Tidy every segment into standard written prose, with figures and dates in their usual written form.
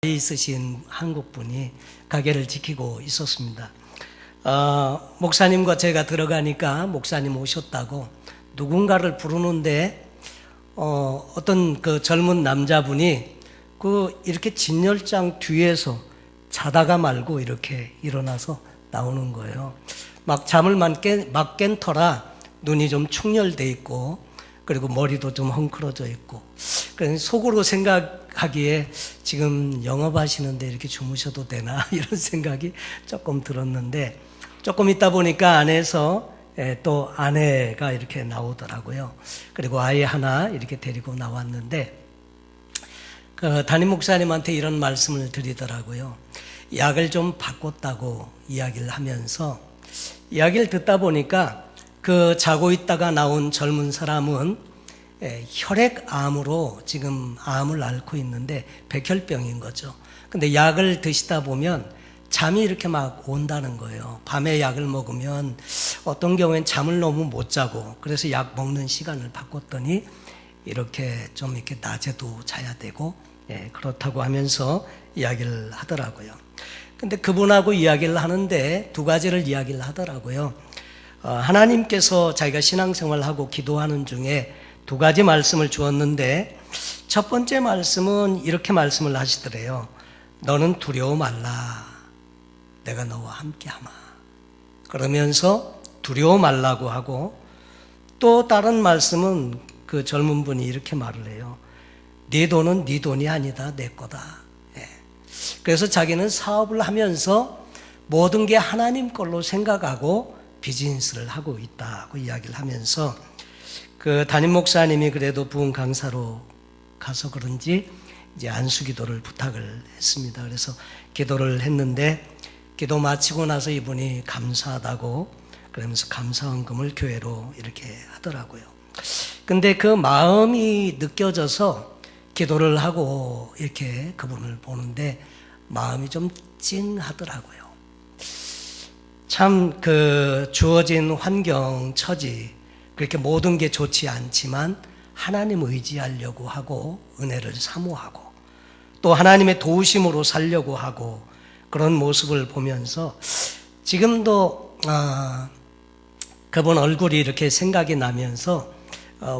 있으신 한국분이 가게를 지키고 있었습니다. 목사님과 제가 들어가니까 목사님 오셨다고 누군가를 부르는데 어떤 그 젊은 남자분이 이렇게 진열장 뒤에서 자다가 말고 이렇게 일어나서 나오는 거예요. 막 잠을 막 깬 터라 눈이 좀 충혈돼 있고 그리고 머리도 좀 헝클어져 있고, 그래서 속으로 생각하기에 지금 영업하시는데 이렇게 주무셔도 되나 이런 생각이 조금 들었는데, 조금 있다 보니까 안에서 또 아내가 이렇게 나오더라고요. 그리고 아이 하나 이렇게 데리고 나왔는데, 그 담임 목사님한테 이런 말씀을 드리더라고요. 약을 좀 바꿨다고 이야기를 하면서, 이야기를 듣다 보니까 그 자고 있다가 나온 젊은 사람은 혈액암으로 지금 암을 앓고 있는데 백혈병인 거죠. 근데 약을 드시다 보면 잠이 이렇게 막 온다는 거예요. 밤에 약을 먹으면 어떤 경우엔 잠을 너무 못 자고, 그래서 약 먹는 시간을 바꿨더니 이렇게 좀 이렇게 낮에도 자야 되고 그렇다고 하면서 이야기를 하더라고요. 근데 그분하고 이야기를 하는데 두 가지를 이야기를 하더라고요. 하나님께서 자기가 신앙생활하고 기도하는 중에 두 가지 말씀을 주었는데, 첫 번째 말씀은 이렇게 말씀을 하시더래요. 너는 두려워 말라. 내가 너와 함께하마. 그러면서 두려워 말라고 하고, 또 다른 말씀은 그 젊은 분이 이렇게 말을 해요. 네 돈은 네 돈이 아니다. 내 거다. 그래서 자기는 사업을 하면서 모든 게 하나님 걸로 생각하고 비즈니스를 하고 있다고 이야기를 하면서, 그 담임 목사님이 그래도 부흥 강사로 가서 그런지 이제 안수 기도를 부탁을 했습니다. 그래서 기도를 했는데, 기도 마치고 나서 이분이 감사하다고 그러면서 감사헌금을 교회로 이렇게 하더라고요. 근데 그 마음이 느껴져서 기도를 하고 이렇게 그분을 보는데 마음이 좀 찡하더라고요. 참 주어진 환경, 처지, 그렇게 모든 게 좋지 않지만 하나님 의지하려고 하고 은혜를 사모하고 또 하나님의 도우심으로 살려고 하고 그런 모습을 보면서 지금도 그분 얼굴이 이렇게 생각이 나면서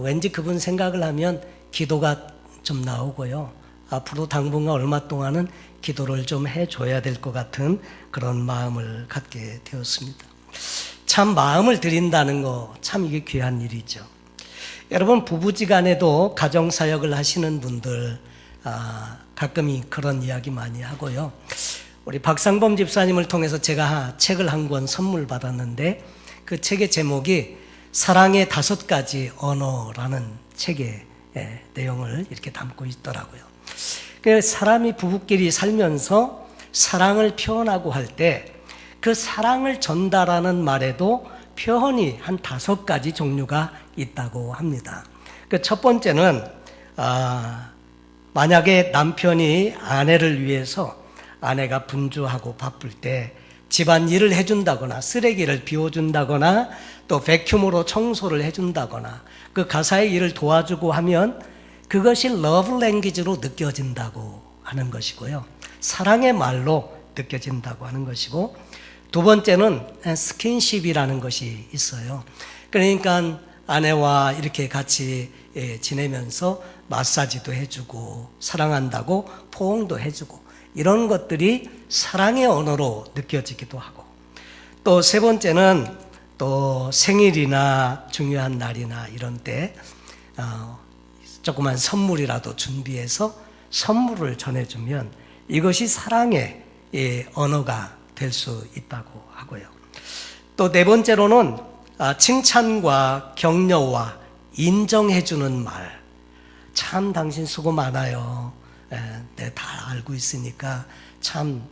왠지 그분 생각을 하면 기도가 좀 나오고요. 앞으로 당분간 얼마 동안은 기도를 좀 해줘야 될 것 같은 그런 마음을 갖게 되었습니다. 참 마음을 드린다는 거 참 이게 귀한 일이죠. 여러분, 부부지간에도 가정사역을 하시는 분들 가끔 그런 이야기 많이 하고요. 우리 박상범 집사님을 통해서 제가 책을 한 권 선물 받았는데, 그 책의 제목이 사랑의 5가지 언어라는 책의 내용을 이렇게 담고 있더라고요. 사람이 부부끼리 살면서 사랑을 표현하고 할 때 그 사랑을 전달하는 말에도 표현이 한 5가지 종류가 있다고 합니다. 첫 번째는 만약에 남편이 아내를 위해서, 아내가 분주하고 바쁠 때 집안일을 해준다거나 쓰레기를 비워준다거나 또 백큐으로 청소를 해준다거나 그 가사의 일을 도와주고 하면 그것이 러브 랭귀지로 느껴진다고 하는 것이고요. 사랑의 말로 느껴진다고 하는 것이고, 두 번째는 스킨십이라는 것이 있어요. 그러니까 아내와 이렇게 같이 지내면서 마사지도 해주고 사랑한다고 포옹도 해주고 이런 것들이 사랑의 언어로 느껴지기도 하고, 또 세 번째는 또 생일이나 중요한 날이나 이런 때 조그만 선물이라도 준비해서 선물을 전해주면 이것이 사랑의 언어가 될 수 있다고 하고요. 또 네 번째로는 칭찬과 격려와 인정해주는 말. 참 당신 수고 많아요. 내가 다 알고 있으니까 참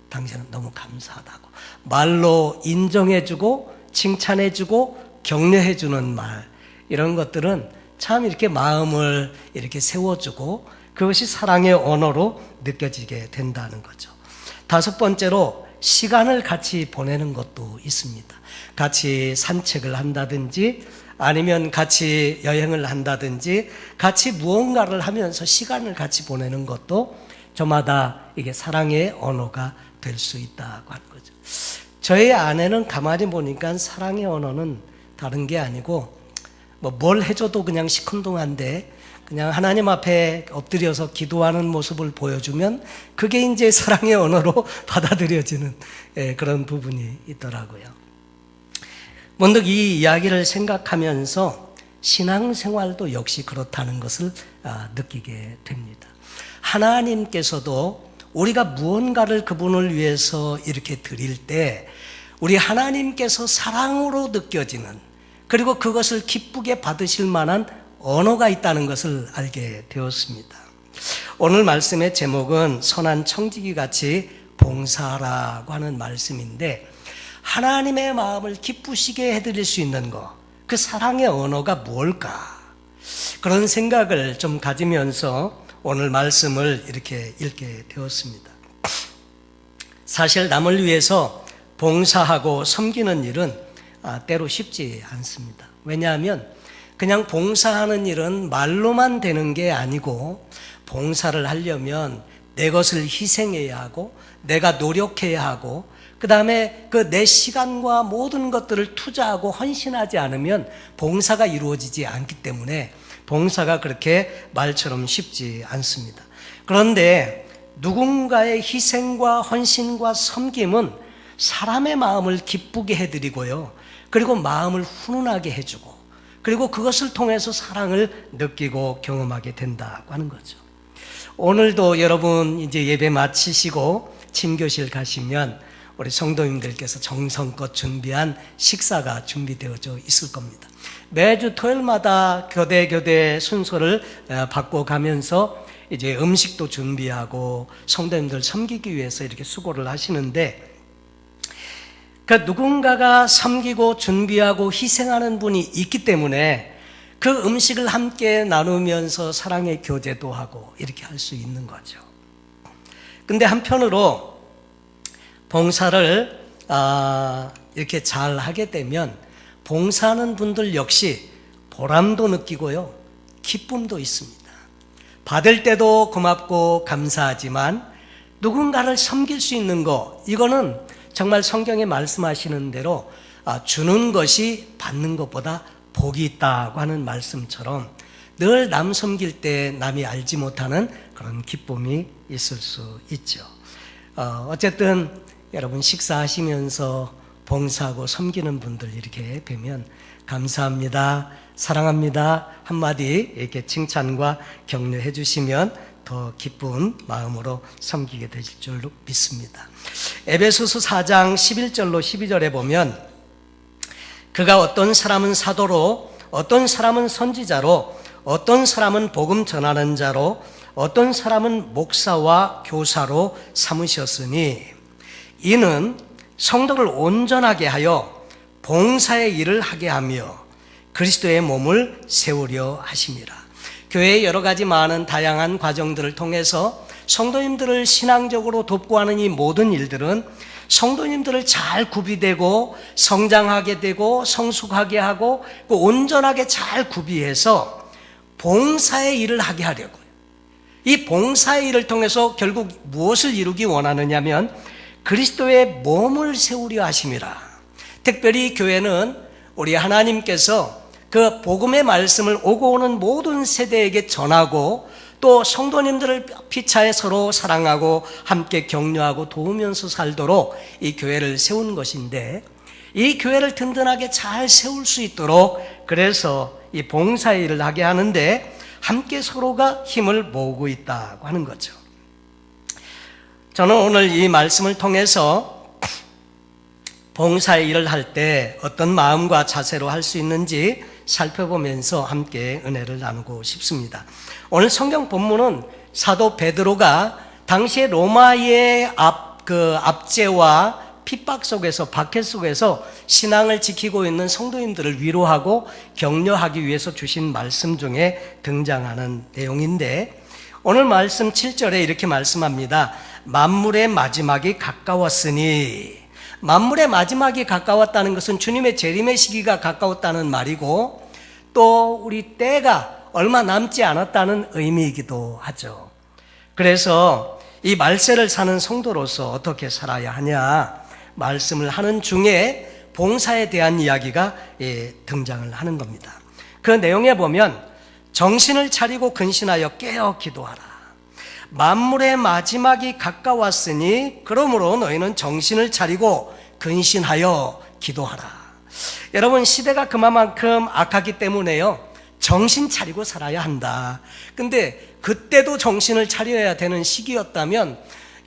당신은 너무 감사하다고 말로 인정해주고 칭찬해주고 격려해주는 말, 이런 것들은 참 이렇게 마음을 이렇게 세워주고 그것이 사랑의 언어로 느껴지게 된다는 거죠. 다섯 번째로 시간을 같이 보내는 것도 있습니다. 같이 산책을 한다든지 아니면 같이 여행을 한다든지 같이 무언가를 하면서 시간을 같이 보내는 것도 저마다 이게 사랑의 언어가 될 수 있다고 하는 거죠. 저희 아내는 가만히 보니까 사랑의 언어는 다른 게 아니고 뭘 해줘도 그냥 시큰둥한데 그냥 하나님 앞에 엎드려서 기도하는 모습을 보여주면 그게 이제 사랑의 언어로 받아들여지는 그런 부분이 있더라고요. 문득 이 이야기를 생각하면서 신앙생활도 역시 그렇다는 것을 느끼게 됩니다. 하나님께서도 우리가 무언가를 그분을 위해서 이렇게 드릴 때 우리 하나님께서 사랑으로 느껴지는, 그리고 그것을 기쁘게 받으실 만한 언어가 있다는 것을 알게 되었습니다. 오늘 말씀의 제목은 선한 청지기 같이 봉사하라고 하는 말씀인데, 하나님의 마음을 기쁘시게 해드릴 수 있는 것, 그 사랑의 언어가 뭘까? 그런 생각을 좀 가지면서 오늘 말씀을 이렇게 읽게 되었습니다. 사실 남을 위해서 봉사하고 섬기는 일은 때로 쉽지 않습니다. 왜냐하면 그냥 봉사하는 일은 말로만 되는 게 아니고, 봉사를 하려면 내 것을 희생해야 하고 내가 노력해야 하고, 그 다음에 그 내 시간과 모든 것들을 투자하고 헌신하지 않으면 봉사가 이루어지지 않기 때문에 봉사가 그렇게 말처럼 쉽지 않습니다. 그런데 누군가의 희생과 헌신과 섬김은 사람의 마음을 기쁘게 해드리고요, 그리고 마음을 훈훈하게 해주고, 그리고 그것을 통해서 사랑을 느끼고 경험하게 된다고 하는 거죠. 오늘도 여러분 이제 예배 마치시고 침교실 가시면 우리 성도님들께서 정성껏 준비한 식사가 준비되어져 있을 겁니다. 매주 토요일마다 교대 순서를 바꿔가면서 이제 음식도 준비하고 성도님들 섬기기 위해서 이렇게 수고를 하시는데, 그 누군가가 섬기고 준비하고 희생하는 분이 있기 때문에 그 음식을 함께 나누면서 사랑의 교제도 하고 이렇게 할 수 있는 거죠. 근데 한편으로 봉사를 이렇게 잘 하게 되면 봉사하는 분들 역시 보람도 느끼고요, 기쁨도 있습니다. 받을 때도 고맙고 감사하지만 누군가를 섬길 수 있는 거, 이거는 정말 성경에 말씀하시는 대로 주는 것이 받는 것보다 복이 있다고 하는 말씀처럼 늘 남 섬길 때 남이 알지 못하는 그런 기쁨이 있을 수 있죠. 어쨌든 여러분 식사하시면서 봉사하고 섬기는 분들 이렇게 뵈면 감사합니다, 사랑합니다 한마디 이렇게 칭찬과 격려해 주시면 더 기쁜 마음으로 섬기게 되실 줄로 믿습니다. 에베소서 4장 11절로 12절에 보면, 그가 어떤 사람은 사도로, 어떤 사람은 선지자로, 어떤 사람은 복음 전하는 자로, 어떤 사람은 목사와 교사로 삼으셨으니 이는 성도를 온전하게 하여 봉사의 일을 하게 하며 그리스도의 몸을 세우려 하심이라. 교회의 여러 가지 많은 다양한 과정들을 통해서 성도님들을 신앙적으로 돕고 하는 이 모든 일들은 성도님들을 잘 구비되고 성장하게 되고 성숙하게 하고 온전하게 잘 구비해서 봉사의 일을 하게 하려고요. 이 봉사의 일을 통해서 결국 무엇을 이루기 원하느냐면 그리스도의 몸을 세우려 하심이라. 특별히 교회는 우리 하나님께서 그 복음의 말씀을 오고 오는 모든 세대에게 전하고 또 성도님들을 피차에 서로 사랑하고 함께 격려하고 도우면서 살도록 이 교회를 세운 것인데, 이 교회를 든든하게 잘 세울 수 있도록 그래서 이 봉사의 일을 하게 하는데 함께 서로가 힘을 모으고 있다고 하는 거죠. 저는 오늘 이 말씀을 통해서 봉사의 일을 할 때 어떤 마음과 자세로 할 수 있는지 살펴보면서 함께 은혜를 나누고 싶습니다. 오늘 성경 본문은 사도 베드로가 당시에 로마의 압제와 핍박 속에서, 박해 속에서 신앙을 지키고 있는 성도님들을 위로하고 격려하기 위해서 주신 말씀 중에 등장하는 내용인데, 오늘 말씀 7절에 이렇게 말씀합니다. 만물의 마지막이 가까웠으니. 만물의 마지막이 가까웠다는 것은 주님의 재림의 시기가 가까웠다는 말이고, 또 우리 때가 얼마 남지 않았다는 의미이기도 하죠. 그래서 이 말세를 사는 성도로서 어떻게 살아야 하냐 말씀을 하는 중에 봉사에 대한 이야기가 등장을 하는 겁니다. 그 내용에 보면 정신을 차리고 근신하여 깨어 기도하라. 만물의 마지막이 가까웠으니 그러므로 너희는 정신을 차리고 근신하여 기도하라. 여러분, 시대가 그만큼 악하기 때문에요, 정신 차리고 살아야 한다. 근데 그때도 정신을 차려야 되는 시기였다면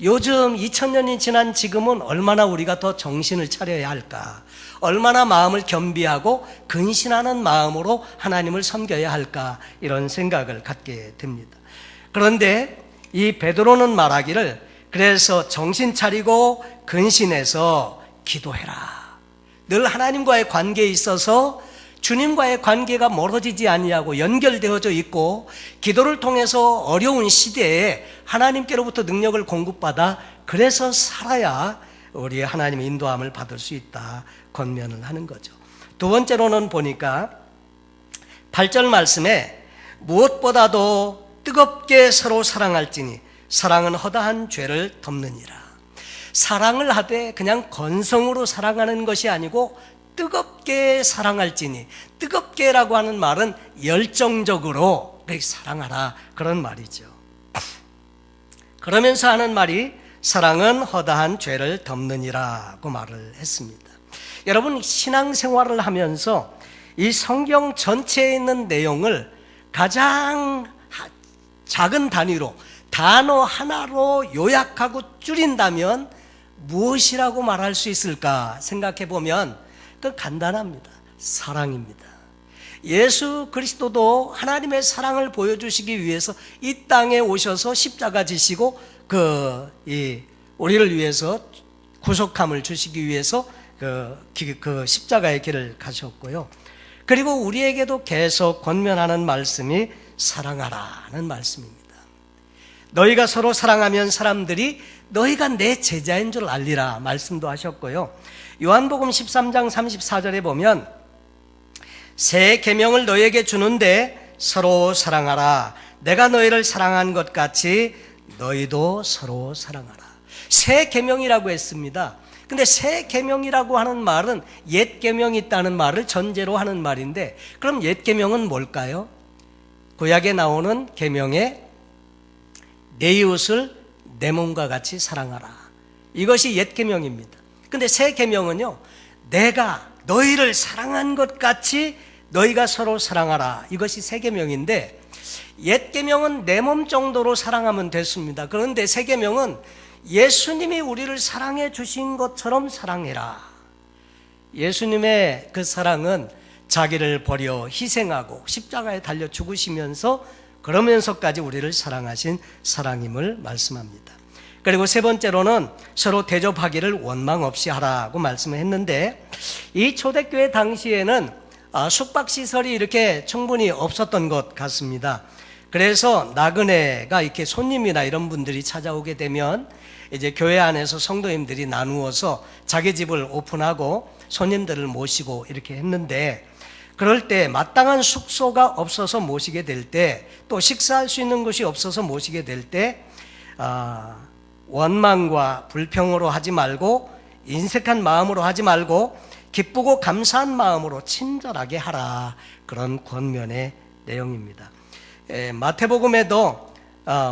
요즘 2000년이 지난 지금은 얼마나 우리가 더 정신을 차려야 할까, 얼마나 마음을 겸비하고 근신하는 마음으로 하나님을 섬겨야 할까, 이런 생각을 갖게 됩니다. 그런데 이 베드로는 말하기를, 그래서 정신 차리고 근신해서 기도해라. 늘 하나님과의 관계에 있어서 주님과의 관계가 멀어지지 아니하고 연결되어져 있고, 기도를 통해서 어려운 시대에 하나님께로부터 능력을 공급받아 그래서 살아야 우리 하나님의 인도함을 받을 수 있다 권면을 하는 거죠. 두 번째로는 보니까 8절 말씀에 무엇보다도 뜨겁게 서로 사랑할지니 사랑은 허다한 죄를 덮느니라. 사랑을 하되 그냥 건성으로 사랑하는 것이 아니고 뜨겁게 사랑할지니, 뜨겁게라고 하는 말은 열정적으로 사랑하라, 그런 말이죠. 그러면서 하는 말이 사랑은 허다한 죄를 덮느니라고 말을 했습니다. 여러분, 신앙생활을 하면서 이 성경 전체에 있는 내용을 가장 작은 단위로, 단어 하나로 요약하고 줄인다면 무엇이라고 말할 수 있을까 생각해 보면 그 간단합니다. 사랑입니다. 예수 그리스도도 하나님의 사랑을 보여주시기 위해서 이 땅에 오셔서 십자가 지시고 우리를 위해서 구속함을 주시기 위해서 그 십자가의 길을 가셨고요. 그리고 우리에게도 계속 권면하는 말씀이 사랑하라는 말씀입니다. 너희가 서로 사랑하면 사람들이 너희가 내 제자인 줄 알리라 말씀도 하셨고요. 요한복음 13장 34절에 보면 새 계명을 너희에게 주는데 서로 사랑하라. 내가 너희를 사랑한 것 같이 너희도 서로 사랑하라. 새 계명이라고 했습니다. 근데 새 계명이라고 하는 말은 옛 계명이 있다는 말을 전제로 하는 말인데, 그럼 옛 계명은 뭘까요? 구약에 나오는 계명에 내 이웃을 내 몸과 같이 사랑하라. 이것이 옛 계명입니다. 근데 새 계명은요, 내가 너희를 사랑한 것 같이 너희가 서로 사랑하라. 이것이 새 계명인데, 옛 계명은 내 몸 정도로 사랑하면 됐습니다. 그런데 새 계명은 예수님이 우리를 사랑해 주신 것처럼 사랑해라. 예수님의 그 사랑은 자기를 버려 희생하고 십자가에 달려 죽으시면서 그러면서까지 우리를 사랑하신 사랑임을 말씀합니다. 그리고 세 번째로는 서로 대접하기를 원망 없이 하라고 말씀을 했는데, 이 초대교회 당시에는 숙박시설이 이렇게 충분히 없었던 것 같습니다. 그래서 나그네가 이렇게 손님이나 이런 분들이 찾아오게 되면 이제 교회 안에서 성도님들이 나누어서 자기 집을 오픈하고 손님들을 모시고 이렇게 했는데, 그럴 때 마땅한 숙소가 없어서 모시게 될 때, 또 식사할 수 있는 곳이 없어서 모시게 될 때 원망과 불평으로 하지 말고, 인색한 마음으로 하지 말고 기쁘고 감사한 마음으로 친절하게 하라, 그런 권면의 내용입니다. 마태복음에도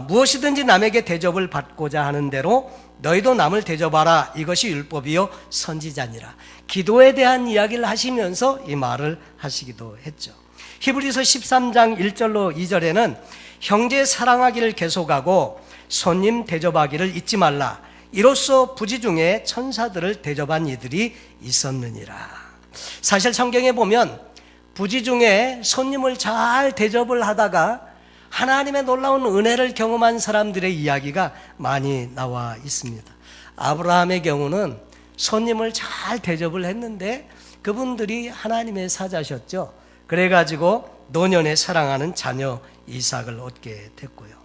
무엇이든지 남에게 대접을 받고자 하는 대로 너희도 남을 대접하라, 이것이 율법이요 선지자니라. 기도에 대한 이야기를 하시면서 이 말을 하시기도 했죠. 히브리서 13장 1절로 2절에는 형제 사랑하기를 계속하고 손님 대접하기를 잊지 말라. 이로써 부지 중에 천사들을 대접한 이들이 있었느니라. 사실 성경에 보면 부지 중에 손님을 잘 대접을 하다가 하나님의 놀라운 은혜를 경험한 사람들의 이야기가 많이 나와 있습니다. 아브라함의 경우는 손님을 잘 대접을 했는데 그분들이 하나님의 사자셨죠. 그래가지고 노년에 사랑하는 자녀 이삭을 얻게 됐고요.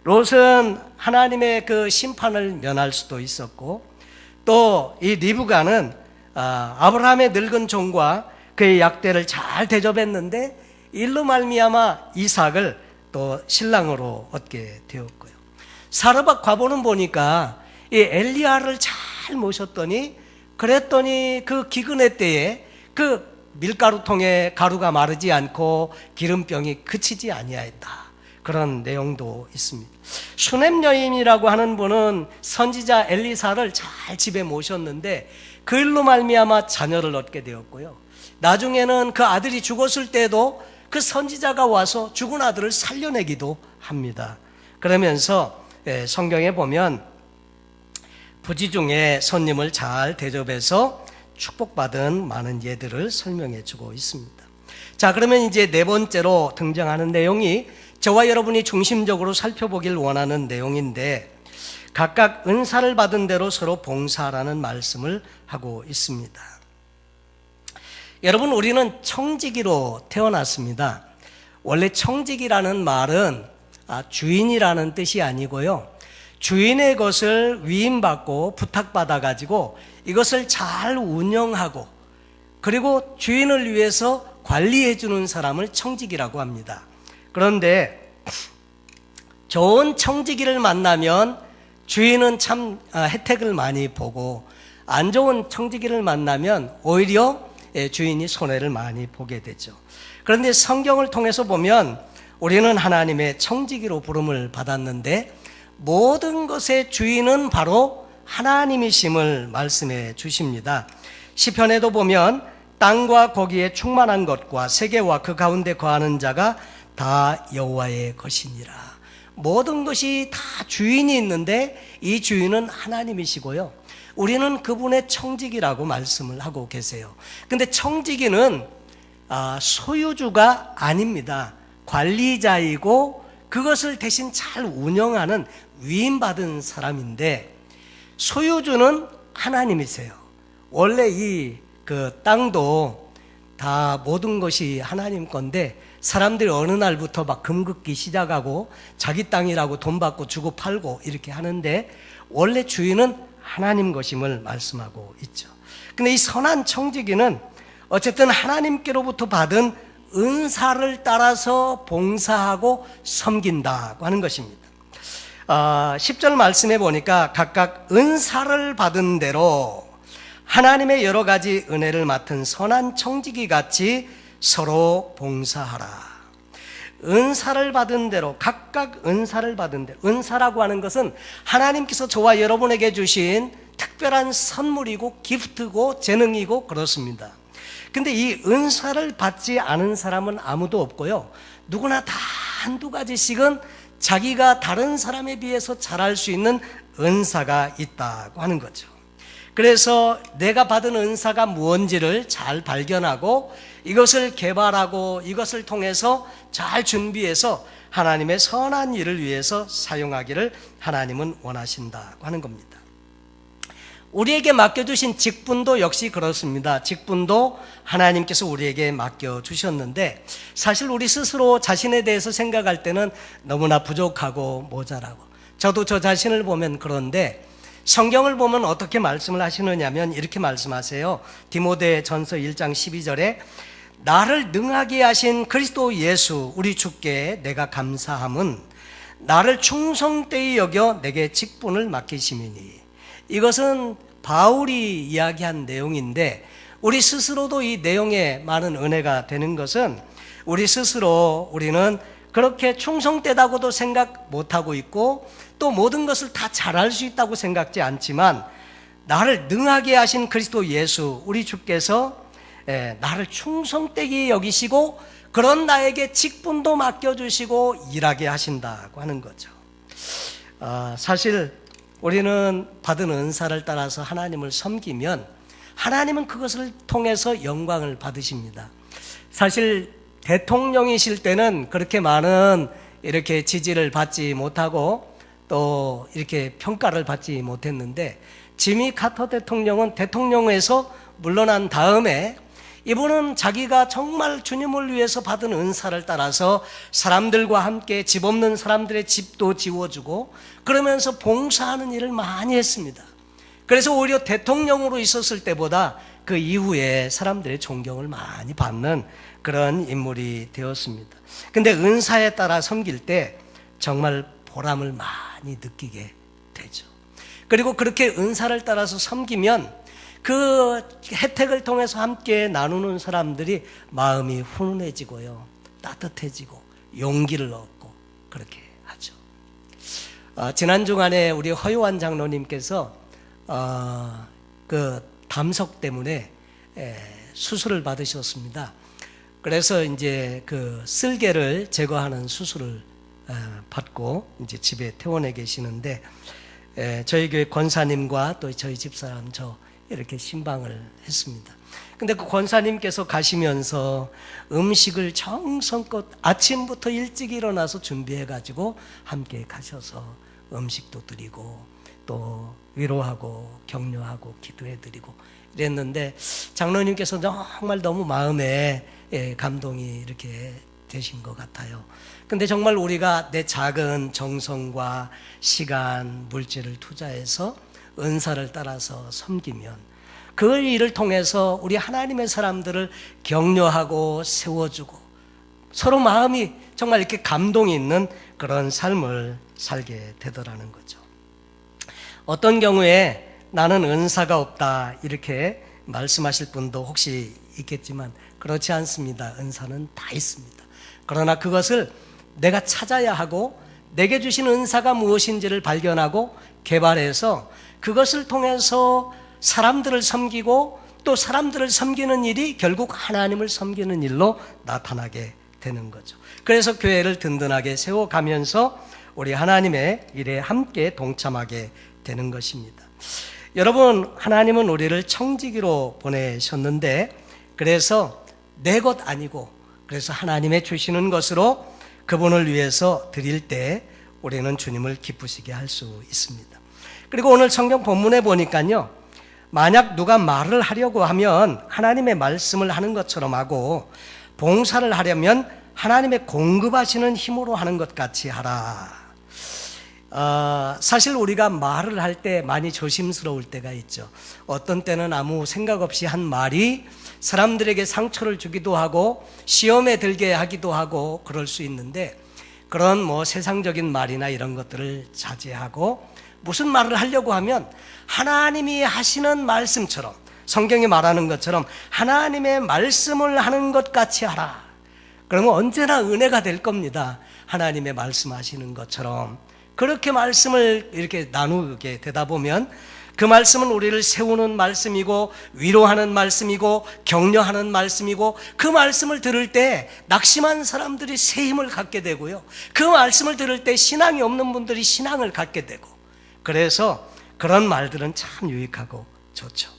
롯은 하나님의 그 심판을 면할 수도 있었고, 또 이 리브가는 아브라함의 늙은 종과 그의 약대를 잘 대접했는데 일로 말미암아 이삭을 또 신랑으로 얻게 되었고요. 사르밧 과부는 보니까 이 엘리야를 잘 모셨더니 그랬더니 그 기근의 때에 그 밀가루통에 가루가 마르지 않고 기름병이 그치지 아니하였다. 그런 내용도 있습니다. 슈넴 여인이라고 하는 분은 선지자 엘리사를 잘 집에 모셨는데 그 일로 말미암아 자녀를 얻게 되었고요. 나중에는 그 아들이 죽었을 때도 그 선지자가 와서 죽은 아들을 살려내기도 합니다. 그러면서 성경에 보면 부지 중에 손님을 잘 대접해서 축복받은 많은 예들을 설명해 주고 있습니다. 자, 그러면 이제 네 번째로 등장하는 내용이 저와 여러분이 중심적으로 살펴보길 원하는 내용인데, 각각 은사를 받은 대로 서로 봉사하라는 말씀을 하고 있습니다. 여러분, 우리는 청지기로 태어났습니다. 원래 청지기라는 말은 주인이라는 뜻이 아니고요, 주인의 것을 위임받고 부탁받아가지고 이것을 잘 운영하고 그리고 주인을 위해서 관리해주는 사람을 청지기라고 합니다. 그런데 좋은 청지기를 만나면 주인은 참 혜택을 많이 보고, 안 좋은 청지기를 만나면 오히려 주인이 손해를 많이 보게 되죠. 그런데 성경을 통해서 보면 우리는 하나님의 청지기로 부름을 받았는데 모든 것의 주인은 바로 하나님이심을 말씀해 주십니다. 시편에도 보면 땅과 거기에 충만한 것과 세계와 그 가운데 거하는 자가 다 여호와의 것이니라. 모든 것이 다 주인이 있는데 이 주인은 하나님이시고요, 우리는 그분의 청지기라고 말씀을 하고 계세요. 근데 청지기는 소유주가 아닙니다. 관리자이고 그것을 대신 잘 운영하는 위임받은 사람인데, 소유주는 하나님이세요. 원래 그 땅도 다 모든 것이 하나님 건데 사람들이 어느 날부터 막 금긋기 시작하고 자기 땅이라고 돈 받고 주고 팔고 이렇게 하는데 원래 주인은 하나님 것임을 말씀하고 있죠. 근데 이 선한 청지기는 어쨌든 하나님께로부터 받은 은사를 따라서 봉사하고 섬긴다고 하는 것입니다. 10절 말씀해 보니까 각각 은사를 받은 대로 하나님의 여러 가지 은혜를 맡은 선한 청지기 같이 서로 봉사하라. 은사를 받은 대로, 각각 은사를 받은 대로. 은사라고 하는 것은 하나님께서 저와 여러분에게 주신 특별한 선물이고 기프트고 재능이고 그렇습니다. 근데 이 은사를 받지 않은 사람은 아무도 없고요, 누구나 다 한두 가지씩은 자기가 다른 사람에 비해서 잘할 수 있는 은사가 있다고 하는 거죠. 그래서 내가 받은 은사가 무엇인지를 잘 발견하고 이것을 개발하고 이것을 통해서 잘 준비해서 하나님의 선한 일을 위해서 사용하기를 하나님은 원하신다고 하는 겁니다. 우리에게 맡겨주신 직분도 역시 그렇습니다. 직분도 하나님께서 우리에게 맡겨주셨는데 사실 우리 스스로 자신에 대해서 생각할 때는 너무나 부족하고 모자라고, 저도 저 자신을 보면 그런데 성경을 보면 어떻게 말씀을 하시느냐면 이렇게 말씀하세요. 디모데 전서 1장 12절에 나를 능하게 하신 그리스도 예수 우리 주께 내가 감사함은 나를 충성되이 여겨 내게 직분을 맡기심이니. 이것은 바울이 이야기한 내용인데 우리 스스로도 이 내용에 많은 은혜가 되는 것은 우리 스스로 우리는 그렇게 충성되다고도 생각 못하고 있고 또 모든 것을 다 잘할 수 있다고 생각지 않지만 나를 능하게 하신 그리스도 예수 우리 주께서 나를 충성되게 여기시고 그런 나에게 직분도 맡겨주시고 일하게 하신다고 하는 거죠. 사실 우리는 받은 은사를 따라서 하나님을 섬기면 하나님은 그것을 통해서 영광을 받으십니다. 사실 대통령이실 때는 그렇게 많은 이렇게 지지를 받지 못하고 또 이렇게 평가를 받지 못했는데 지미 카터 대통령은 대통령에서 물러난 다음에 이분은 자기가 정말 주님을 위해서 받은 은사를 따라서 사람들과 함께 집 없는 사람들의 집도 지워주고 그러면서 봉사하는 일을 많이 했습니다. 그래서 오히려 대통령으로 있었을 때보다 그 이후에 사람들의 존경을 많이 받는 그런 인물이 되었습니다. 근데 은사에 따라 섬길 때 정말 보람을 많이 느끼게 되죠. 그리고 그렇게 은사를 따라서 섬기면 그 혜택을 통해서 함께 나누는 사람들이 마음이 훈훈해지고요, 따뜻해지고 용기를 얻고 그렇게 하죠. 지난 주간에 우리 허요한 장로님께서 그 담석 때문에 수술을 받으셨습니다. 그래서 이제 그 쓸개를 제거하는 수술을 받고 이제 집에 퇴원해 계시는데, 저희 교회 권사님과 또 저희 집사람 저 이렇게 신방을 했습니다. 근데 그 권사님께서 가시면서 음식을 정성껏 아침부터 일찍 일어나서 준비해 가지고 함께 가셔서 음식도 드리고 또 위로하고 격려하고 기도해 드리고 이랬는데, 장로님께서 정말 너무 마음에 감동이 이렇게 되신 것 같아요. 근데 정말 우리가 내 작은 정성과 시간, 물질을 투자해서 은사를 따라서 섬기면 그 일을 통해서 우리 하나님의 사람들을 격려하고 세워주고 서로 마음이 정말 이렇게 감동이 있는 그런 삶을 살게 되더라는 거죠. 어떤 경우에 나는 은사가 없다 이렇게 말씀하실 분도 혹시 있겠지만 그렇지 않습니다. 은사는 다 있습니다. 그러나 그것을 내가 찾아야 하고 내게 주신 은사가 무엇인지를 발견하고 개발해서 그것을 통해서 사람들을 섬기고 또 사람들을 섬기는 일이 결국 하나님을 섬기는 일로 나타나게 되는 거죠. 그래서 교회를 든든하게 세워가면서 우리 하나님의 일에 함께 동참하게 되는 것입니다. 여러분, 하나님은 우리를 청지기로 보내셨는데, 그래서 내 것 아니고 그래서 하나님의 주시는 것으로 그분을 위해서 드릴 때 우리는 주님을 기쁘시게 할 수 있습니다. 그리고 오늘 성경 본문에 보니까요, 만약 누가 말을 하려고 하면 하나님의 말씀을 하는 것처럼 하고 봉사를 하려면 하나님의 공급하시는 힘으로 하는 것 같이 하라. 사실 우리가 말을 할 때 많이 조심스러울 때가 있죠. 어떤 때는 아무 생각 없이 한 말이 사람들에게 상처를 주기도 하고 시험에 들게 하기도 하고 그럴 수 있는데, 그런 세상적인 말이나 이런 것들을 자제하고 무슨 말을 하려고 하면 하나님이 하시는 말씀처럼, 성경이 말하는 것처럼 하나님의 말씀을 하는 것 같이 하라. 그러면 언제나 은혜가 될 겁니다. 하나님의 말씀하시는 것처럼 그렇게 말씀을 이렇게 나누게 되다 보면 그 말씀은 우리를 세우는 말씀이고 위로하는 말씀이고 격려하는 말씀이고, 그 말씀을 들을 때 낙심한 사람들이 새 힘을 갖게 되고요, 그 말씀을 들을 때 신앙이 없는 분들이 신앙을 갖게 되고, 그래서 그런 말들은 참 유익하고 좋죠.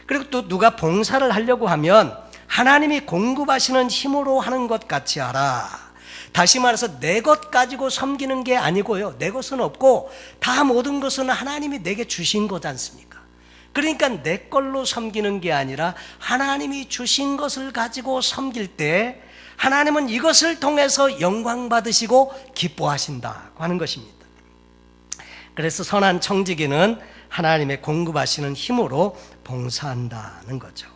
그리고 또 누가 봉사를 하려고 하면 하나님이 공급하시는 힘으로 하는 것 같이 하라. 다시 말해서 내 것 가지고 섬기는 게 아니고요, 내 것은 없고 다 모든 것은 하나님이 내게 주신 거지 않습니까? 그러니까 내 걸로 섬기는 게 아니라 하나님이 주신 것을 가지고 섬길 때 하나님은 이것을 통해서 영광 받으시고 기뻐하신다고 하는 것입니다. 그래서 선한 청지기는 하나님의 공급하시는 힘으로 봉사한다는 거죠.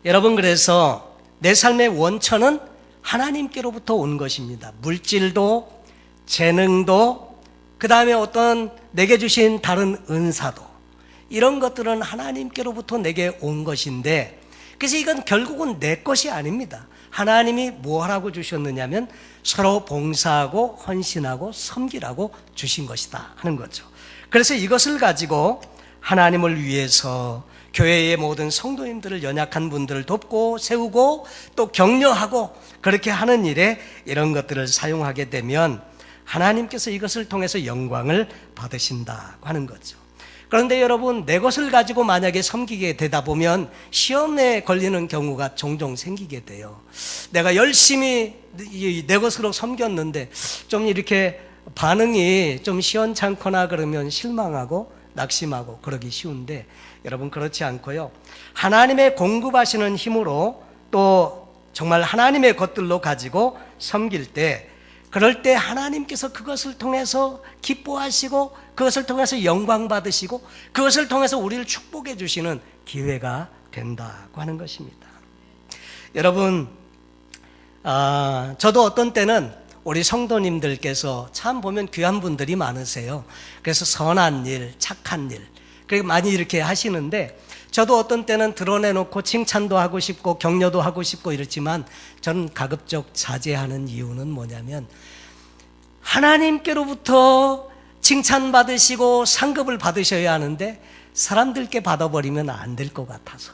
여러분, 그래서 내 삶의 원천은 하나님께로부터 온 것입니다. 물질도, 재능도, 그 다음에 어떤 내게 주신 다른 은사도, 이런 것들은 하나님께로부터 내게 온 것인데, 그래서 이건 결국은 내 것이 아닙니다. 하나님이 뭐 하라고 주셨느냐면 서로 봉사하고 헌신하고 섬기라고 주신 것이다 하는 거죠. 그래서 이것을 가지고 하나님을 위해서 교회의 모든 성도님들을, 연약한 분들을 돕고 세우고 또 격려하고 그렇게 하는 일에 이런 것들을 사용하게 되면 하나님께서 이것을 통해서 영광을 받으신다고 하는 거죠. 그런데 여러분, 내 것을 가지고 만약에 섬기게 되다 보면 시험에 걸리는 경우가 종종 생기게 돼요. 내가 열심히 내 것으로 섬겼는데 좀 이렇게 반응이 좀 시원찮거나 그러면 실망하고 낙심하고 그러기 쉬운데, 여러분 그렇지 않고요, 하나님의 공급하시는 힘으로 또 정말 하나님의 것들로 가지고 섬길 때, 그럴 때 하나님께서 그것을 통해서 기뻐하시고 그것을 통해서 영광 받으시고 그것을 통해서 우리를 축복해 주시는 기회가 된다고 하는 것입니다. 여러분, 저도 어떤 때는 우리 성도님들께서 참 보면 귀한 분들이 많으세요. 그래서 선한 일, 착한 일, 그리고 많이 이렇게 하시는데, 저도 어떤 때는 드러내놓고 칭찬도 하고 싶고 격려도 하고 싶고 이렇지만, 저는 가급적 자제하는 이유는 뭐냐면, 하나님께로부터 칭찬받으시고 상급을 받으셔야 하는데 사람들께 받아버리면 안 될 것 같아서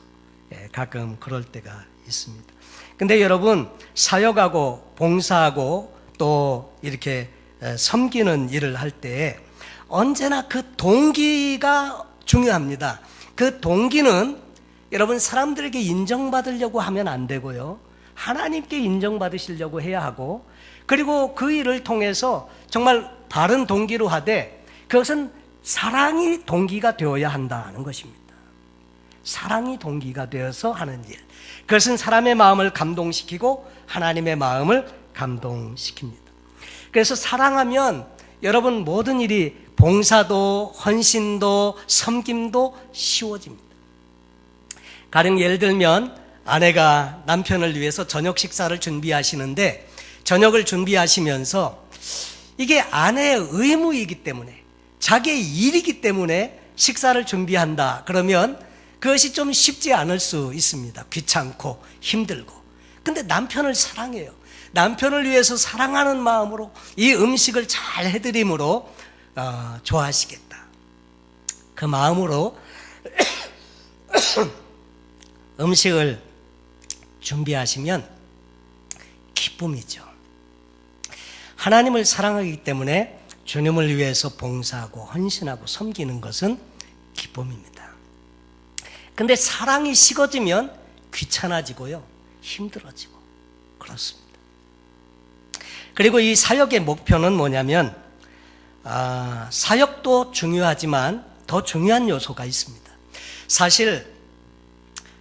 가끔 그럴 때가 있습니다. 근데 여러분, 사역하고 봉사하고 또 이렇게 섬기는 일을 할 때 언제나 그 동기가 중요합니다. 그 동기는 여러분, 사람들에게 인정받으려고 하면 안 되고요, 하나님께 인정받으시려고 해야 하고, 그리고 그 일을 통해서 정말 바른 동기로 하되 그것은 사랑이 동기가 되어야 한다는 것입니다. 사랑이 동기가 되어서 하는 일, 그것은 사람의 마음을 감동시키고 하나님의 마음을 감동시킵니다. 그래서 사랑하면 여러분, 모든 일이, 봉사도 헌신도 섬김도 쉬워집니다. 가령 예를 들면 아내가 남편을 위해서 저녁 식사를 준비하시는데, 저녁을 준비하시면서 이게 아내의 의무이기 때문에, 자기의 일이기 때문에 식사를 준비한다 그러면 그것이 좀 쉽지 않을 수 있습니다. 귀찮고 힘들고. 근데 남편을 사랑해요. 남편을 위해서 사랑하는 마음으로 이 음식을 잘 해드림으로 좋아하시겠다, 그 마음으로 음식을 준비하시면 기쁨이죠. 하나님을 사랑하기 때문에 주님을 위해서 봉사하고 헌신하고 섬기는 것은 기쁨입니다. 근데 사랑이 식어지면 귀찮아지고요, 힘들어지고 그렇습니다. 그리고 이 사역의 목표는 뭐냐면, 사역도 중요하지만 더 중요한 요소가 있습니다. 사실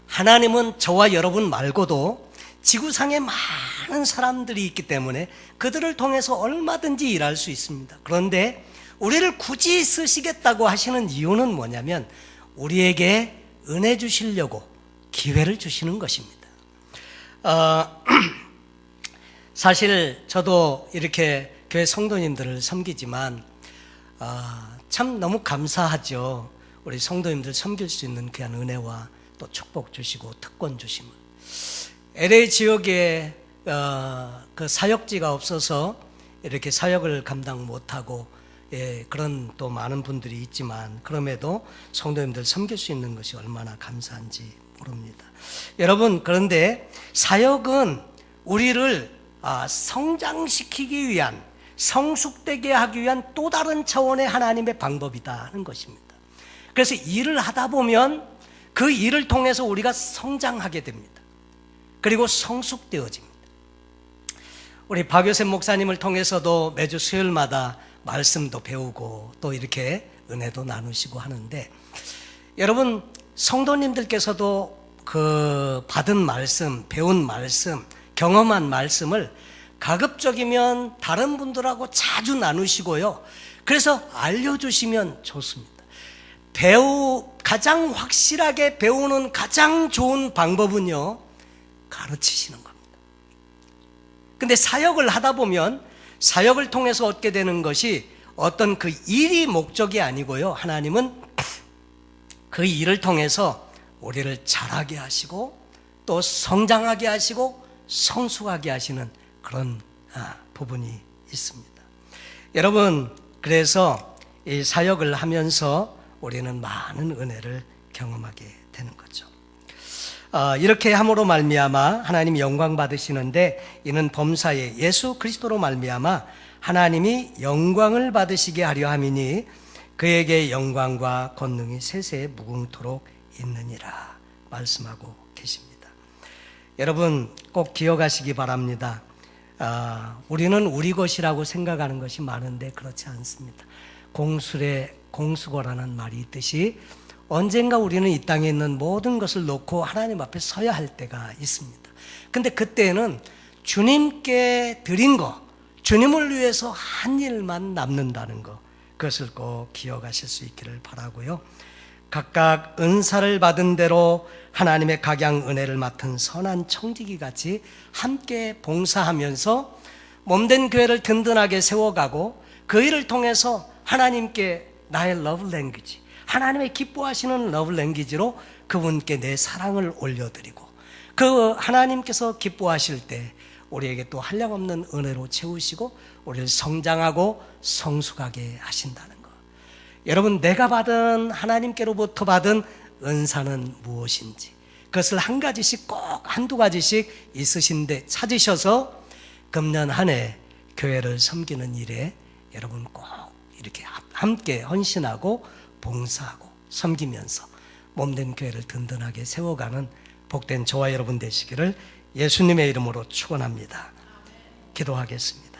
하나님은 저와 여러분 말고도 지구상에 많은 사람들이 있기 때문에 그들을 통해서 얼마든지 일할 수 있습니다. 그런데 우리를 굳이 쓰시겠다고 하시는 이유는 뭐냐면, 우리에게 은혜 주시려고 기회를 주시는 것입니다. 사실 저도 이렇게 교회 성도님들을 섬기지만 참 너무 감사하죠. 우리 성도님들 섬길 수 있는 귀한 은혜와 또 축복 주시고 특권 주심을. LA 지역에 그 사역지가 없어서 이렇게 사역을 감당 못하고, 그런 또 많은 분들이 있지만 그럼에도 성도님들 섬길 수 있는 것이 얼마나 감사한지 모릅니다. 여러분, 그런데 사역은 우리를 성장시키기 위한, 성숙되게 하기 위한 또 다른 차원의 하나님의 방법이다 하는 것입니다. 그래서 일을 하다 보면 그 일을 통해서 우리가 성장하게 됩니다. 그리고 성숙되어집니다. 우리 박효셉 목사님을 통해서도 매주 수요일마다 말씀도 배우고 또 이렇게 은혜도 나누시고 하는데, 여러분, 성도님들께서도 그 받은 말씀, 배운 말씀, 경험한 말씀을 가급적이면 다른 분들하고 자주 나누시고요, 그래서 알려주시면 좋습니다. 가장 확실하게 배우는 가장 좋은 방법은요, 가르치시는 겁니다. 근데 사역을 하다 보면 사역을 통해서 얻게 되는 것이 어떤 그 일이 목적이 아니고요, 하나님은 그 일을 통해서 우리를 자라게 하시고 또 성장하게 하시고 성숙하게 하시는 그런 부분이 있습니다. 여러분, 그래서 이 사역을 하면서 우리는 많은 은혜를 경험하게 되는 거죠. 이렇게 함으로 말미암아 하나님 영광 받으시는데, 이는 범사에 예수 그리스도로 말미암아 하나님이 영광을 받으시게 하려 함이니 그에게 영광과 권능이 세세에 무궁토록 있느니라 말씀하고 계십니다. 여러분, 꼭 기억하시기 바랍니다. 우리는 우리 것이라고 생각하는 것이 많은데 그렇지 않습니다. 공술에 공수거라는 말이 있듯이 언젠가 우리는 이 땅에 있는 모든 것을 놓고 하나님 앞에 서야 할 때가 있습니다. 근데 그때는 주님께 드린 거, 주님을 위해서 한 일만 남는다는 거, 그것을 꼭 기억하실 수 있기를 바라고요. 각각 은사를 받은 대로 하나님의 각양 은혜를 맡은 선한 청지기 같이 함께 봉사하면서 몸된 교회를 든든하게 세워가고 그 일을 통해서 하나님께 나의 러브 랭귀지, 하나님의 기뻐하시는 러브 랭귀지로 그분께 내 사랑을 올려드리고 그 하나님께서 기뻐하실 때 우리에게 또 한량없는 은혜로 채우시고 우리를 성장하고 성숙하게 하신다는 것. 여러분, 내가 받은 하나님께로부터 받은 은사는 무엇인지 그것을 한 가지씩 꼭 한두 가지씩 있으신데 찾으셔서 금년 한 해 교회를 섬기는 일에 여러분 꼭 이렇게 함께 헌신하고 봉사하고 섬기면서 몸된 교회를 든든하게 세워가는 복된 저와 여러분 되시기를 예수님의 이름으로 축원합니다. 기도하겠습니다.